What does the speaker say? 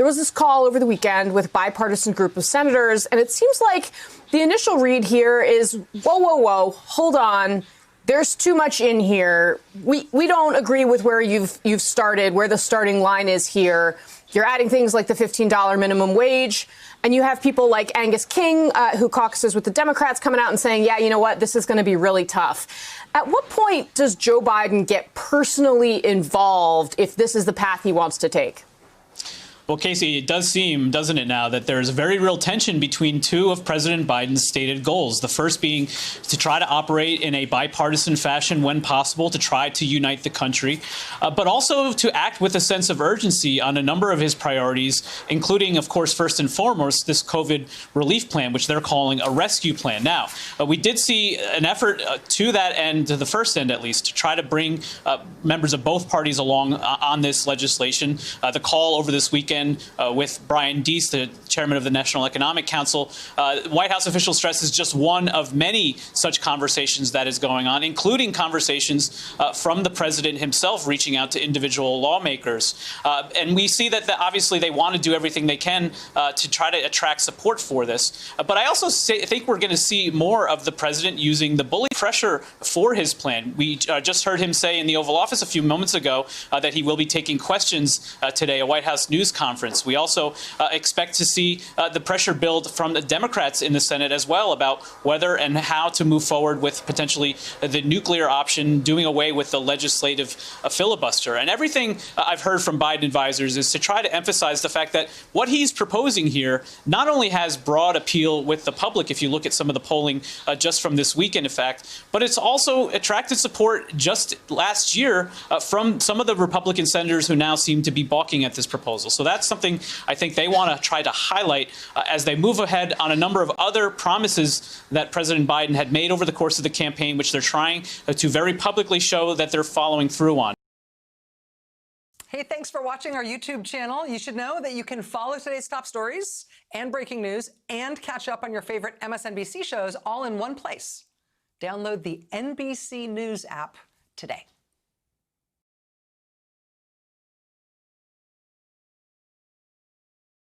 there was this call over the weekend with a bipartisan group of senators, and it seems like the initial read here is, whoa, hold on. There's too much in here. We don't agree with where you've started, where the starting line is here. You're adding things like the $15 minimum wage. And you have people like Angus King, who caucuses with the Democrats, coming out and saying, yeah, you know what, this is going to be really tough. At what point does Joe Biden get personally involved if this is the path he wants to take? Well, Casey, it does seem, doesn't it now, that there's a very real tension between two of President Biden's stated goals. The first being to try to operate in a bipartisan fashion when possible, to try to unite the country, but also to act with a sense of urgency on a number of his priorities, including, of course, first and foremost, this COVID relief plan, which they're calling a rescue plan. Now, we did see an effort to that end, to the first end at least, to try to bring members of both parties along on this legislation. The call over this weekend with Brian Deese, the chairman of the National Economic Council. White House officials stress is just one of many such conversations that is going on, including conversations from the president himself reaching out to individual lawmakers. And we see that obviously they want to do everything they can to try to attract support for this. But I also think we're going to see more of the president using the bully pressure for his plan. We just heard him say in the Oval Office a few moments ago that he will be taking questions today, a White House news conference. We also expect to see the pressure build from the Democrats in the Senate as well about whether and how to move forward with potentially the nuclear option, doing away with the legislative filibuster. And everything I've heard from Biden advisors is to try to emphasize the fact that what he's proposing here not only has broad appeal with the public, if you look at some of the polling just from this weekend, in fact, but it's also attracted support just last year from some of the Republican senators who now seem to be balking at this proposal. So that's something I think they want to try to highlight as they move ahead on a number of other promises that President Biden had made over the course of the campaign, which they're trying to very publicly show that they're following through on. Hey, thanks for watching our YouTube channel. You should know that you can follow today's top stories and breaking news and catch up on your favorite MSNBC shows all in one place. Download the NBC News app today.